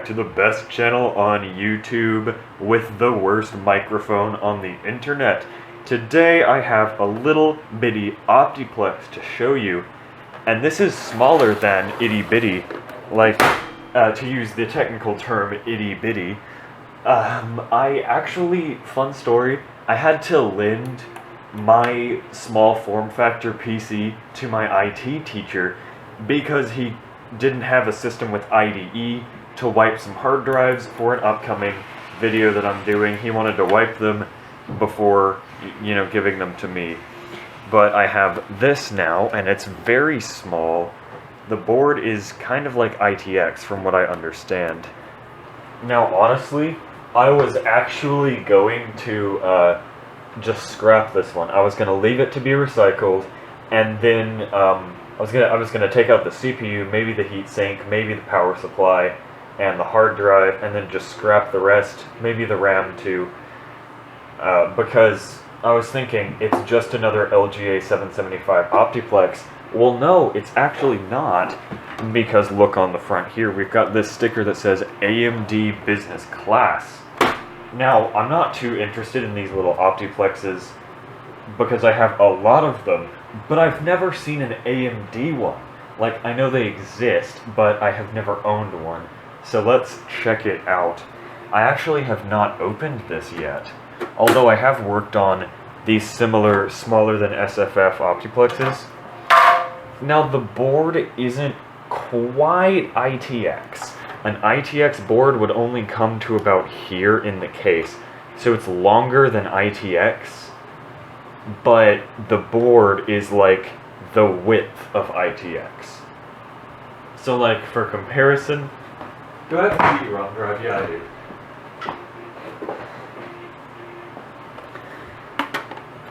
back to the best channel on YouTube with the worst microphone on the internet. Today I have a little bitty Optiplex to show you, and this is smaller than itty bitty, like, to use the technical term itty bitty. Fun story, I had to lend my small form factor PC to my IT teacher because he didn't have a system with IDE to wipe some hard drives for an upcoming video that I'm doing. He wanted to wipe them before, giving them to me. But I have this now, and it's very small. The board is kind of like ITX from what I understand. Now, honestly, I was actually going to just scrap this one. I was going to leave it to be recycled, and then I was gonna take out the CPU, maybe the heatsink, maybe the power supply, and the hard drive, and then just scrap the rest, maybe the RAM too, because I was thinking it's just another LGA 775 Optiplex. Well, no, it's actually not, because look on the front here, we've got this sticker that says AMD Business Class. Now, I'm not too interested in these little Optiplexes because I have a lot of them, but I've never seen an AMD one. Like, I know they exist, but I have never owned one. So let's check it out. I actually have not opened this yet, although I have worked on these similar, smaller than SFF Optiplexes. Now, the board isn't quite ITX. An ITX board would only come to about here in the case, so it's longer than ITX. But the board is like the width of ITX. So, like, for comparison, do I have a CD-ROM drive? Yeah, I do.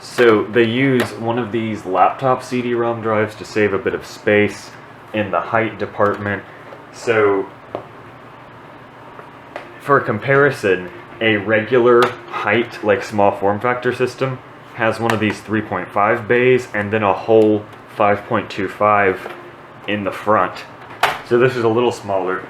So they use one of these laptop CD-ROM drives to save a bit of space in the height department. So, for comparison, a regular height, like small form factor system, has one of these 3.5 bays and then a whole 5.25 in the front. So this is a little smaller.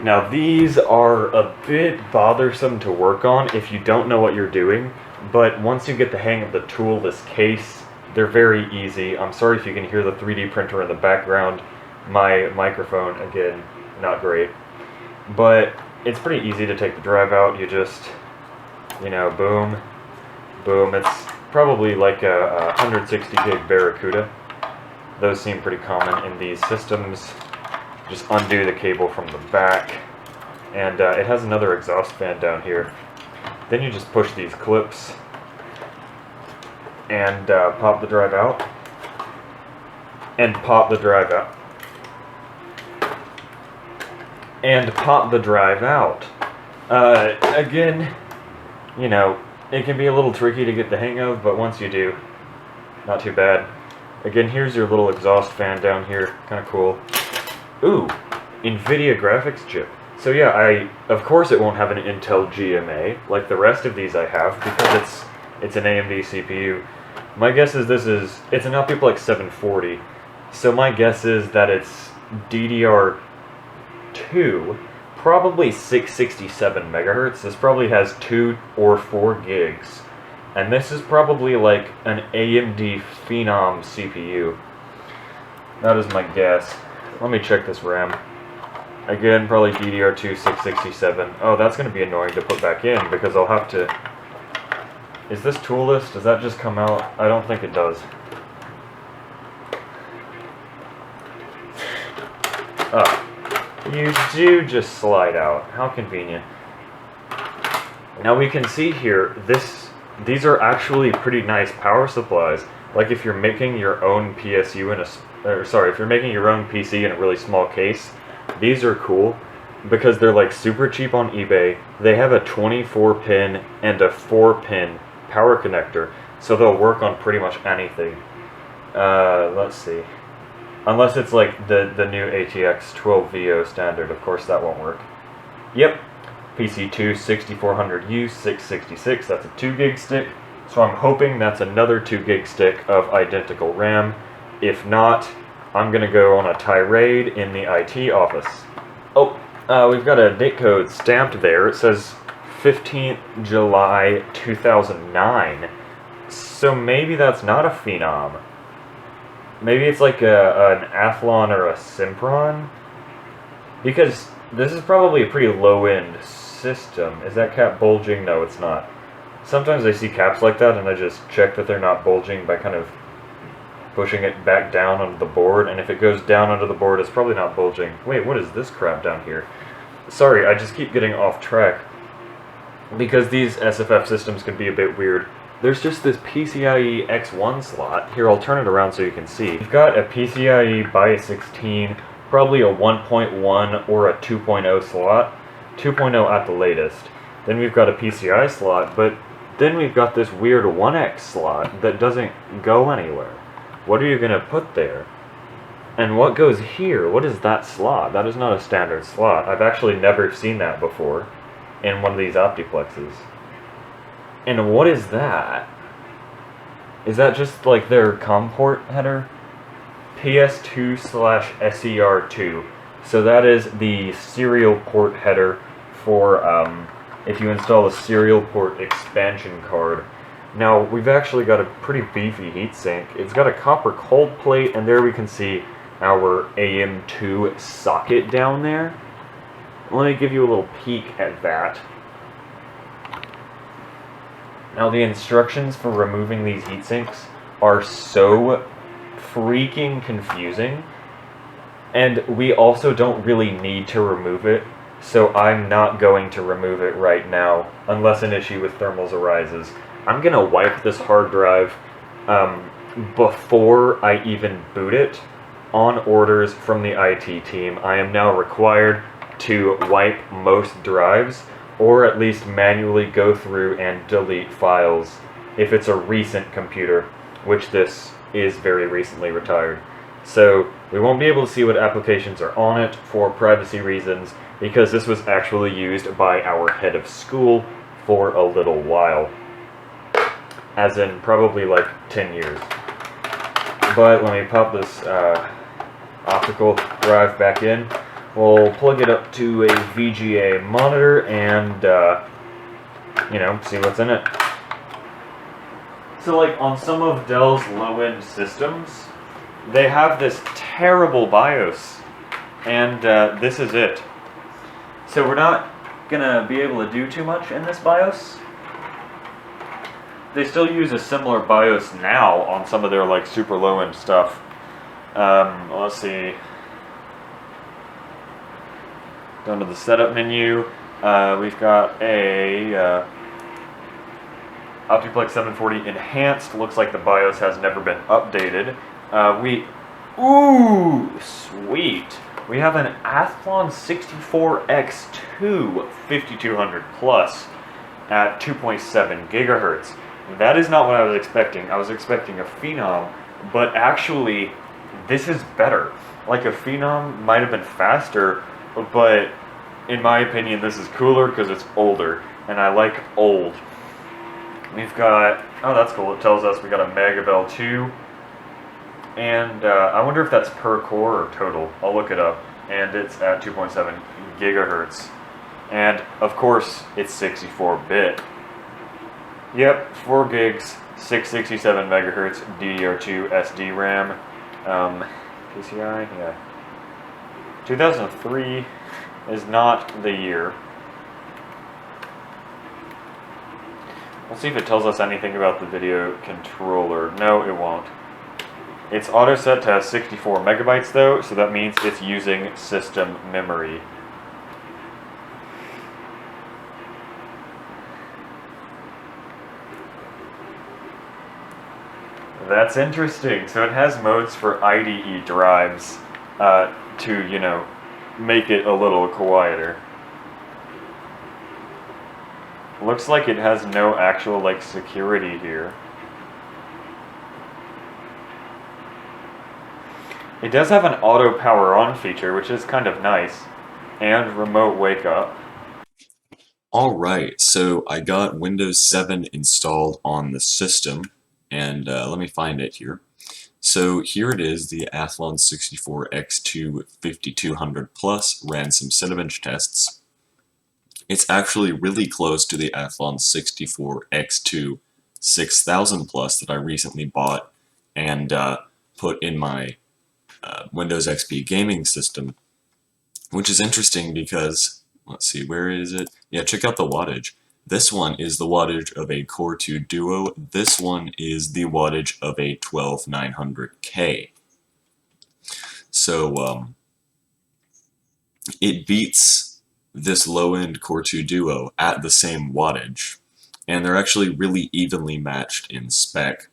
Now these are a bit bothersome to work on if you don't know what you're doing, but once you get the hang of the toolless case, they're very easy. I'm sorry if you can hear the 3D printer in the background. My microphone, again, not great. But it's pretty easy to take the drive out. You just, boom. Boom, it's probably like a 160 gig Barracuda. Those seem pretty common in these systems. Just undo the cable from the back. And it has another exhaust fan down here. Then you just push these clips and pop the drive out. And pop the drive out. And pop the drive out. Again, it can be a little tricky to get the hang of, but once you do, not too bad. Again, here's your little exhaust fan down here, kind of cool. Ooh, NVIDIA graphics chip. So yeah, of course it won't have an Intel GMA, like the rest of these I have, because it's an AMD CPU. My guess is it's an Optiplex 740, so my guess is that it's DDR2, probably 667 megahertz. This probably has 2 or 4 gigs. And this is probably like an AMD Phenom CPU. That is my guess. Let me check this RAM. Again, probably DDR2 667. Oh, that's going to be annoying to put back in because I'll have to... Is this toolless? Does that just come out? I don't think it does. Oh. You do just slide out. How convenient. Now we can see here, these are actually pretty nice power supplies. Like if you're making your own PSU if you're making your own PC in a really small case, these are cool because they're like super cheap on eBay. They have a 24-pin and a 4-pin power connector, so they'll work on pretty much anything. Let's see. Unless it's like the new ATX 12VO standard, of course that won't work. Yep, PC2 6400U 666, that's a 2 gig stick. So I'm hoping that's another 2 gig stick of identical RAM. If not, I'm going to go on a tirade in the IT office. Oh, We've got a date code stamped there. It says 15th July 2009. So maybe that's not a Phenom. Maybe it's like an Athlon or a Simpron? Because this is probably a pretty low-end system. Is that cap bulging? No, it's not. Sometimes I see caps like that and I just check that they're not bulging by kind of pushing it back down onto the board, and if it goes down onto the board, it's probably not bulging. Wait, what is this crap down here? Sorry, I just keep getting off track. Because these SFF systems can be a bit weird. There's just this PCIe X1 slot. Here, I'll turn it around so you can see. You've got a PCIe by 16, probably a 1.1 or a 2.0 slot. 2.0 at the latest. Then we've got a PCI slot, but then we've got this weird 1X slot that doesn't go anywhere. What are you going to put there? And what goes here? What is that slot? That is not a standard slot. I've actually never seen that before in one of these Optiplexes. And what is that? Is that just like their COM port header? PS2/SER2. So that is the serial port header for if you install a serial port expansion card. Now, we've actually got a pretty beefy heatsink. It's got a copper cold plate, and there we can see our AM2 socket down there. Let me give you a little peek at that. Now, the instructions for removing these heatsinks are so freaking confusing, and we also don't really need to remove it, so I'm not going to remove it right now, unless an issue with thermals arises. I'm going to wipe this hard drive before I even boot it. On orders from the IT team, I am now required to wipe most drives, or at least manually go through and delete files if it's a recent computer, which this is very recently retired. So we won't be able to see what applications are on it for privacy reasons, because this was actually used by our head of school for a little while. As in probably like 10 years. But let me pop this optical drive back in. We'll plug it up to a VGA monitor and, you know, see what's in it. So like on some of Dell's low-end systems, they have this terrible BIOS, and this is it. So we're not gonna be able to do too much in this BIOS. They still use a similar BIOS now on some of their like super low-end stuff. Let's see. Down to the setup menu, we've got a Optiplex 740 Enhanced. Looks like the BIOS has never been updated. Ooh, sweet. We have an Athlon 64X2 5200 plus at 2.7 gigahertz. That is not what I was expecting. I was expecting a Phenom, but actually, this is better. Like a Phenom might have been faster, but in my opinion, this is cooler because it's older, and I like old. We've got, oh, that's cool. It tells us we got a Megabell 2, and I wonder if that's per core or total. I'll look it up, and it's at 2.7 gigahertz. And of course, it's 64-bit. Yep, 4 gigs, 667 megahertz, DDR2 SD RAM, PCI, yeah. 2003 is not the year. We'll see if it tells us anything about the video controller. No, it won't. It's auto set to 64 megabytes though, so that means it's using system memory. That's interesting. So it has modes for IDE drives to, you know, make it a little quieter. Looks like it has no actual, like, security here. It does have an auto power on feature, which is kind of nice, and remote wake up. Alright, so I got Windows 7 installed on the system, and let me find it here. So here it is, the Athlon 64X2 5200 Plus ran some Cinebench tests. It's actually really close to the Athlon 64X2 6000 Plus that I recently bought and put in my Windows XP gaming system, which is interesting because, let's see, where is it? Yeah, check out the wattage. This one is the wattage of a Core 2 Duo. This one is the wattage of a 12900K. So it beats this low-end Core 2 Duo at the same wattage, and they're actually really evenly matched in spec.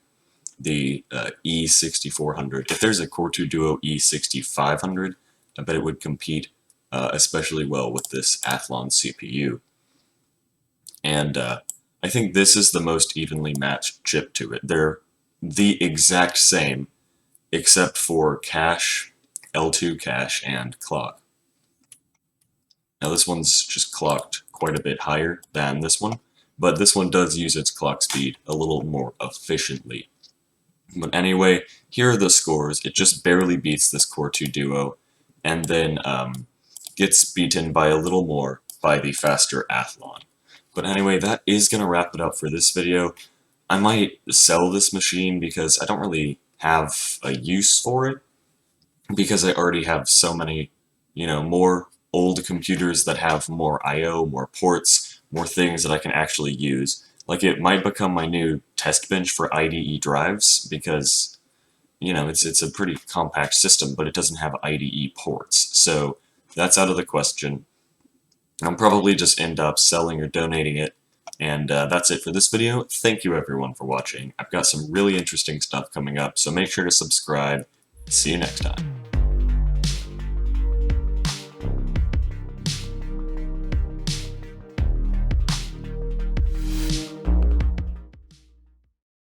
The E6400, if there's a Core 2 Duo E6500, I bet it would compete especially well with this Athlon CPU. And I think this is the most evenly matched chip to it. They're the exact same, except for cache, L2 cache, and clock. Now this one's just clocked quite a bit higher than this one, but this one does use its clock speed a little more efficiently. But anyway, here are the scores. It just barely beats this Core 2 Duo, and then gets beaten by a little more by the faster Athlon. But anyway, that is going to wrap it up for this video. I might sell this machine because I don't really have a use for it, because I already have so many, more old computers that have more I/O, more ports, more things that I can actually use. Like, it might become my new test bench for IDE drives, because, it's a pretty compact system, but it doesn't have IDE ports. So that's out of the question. I'll probably just end up selling or donating it. And that's it for this video. Thank you everyone for watching. I've got some really interesting stuff coming up, so make sure to subscribe. See you next time.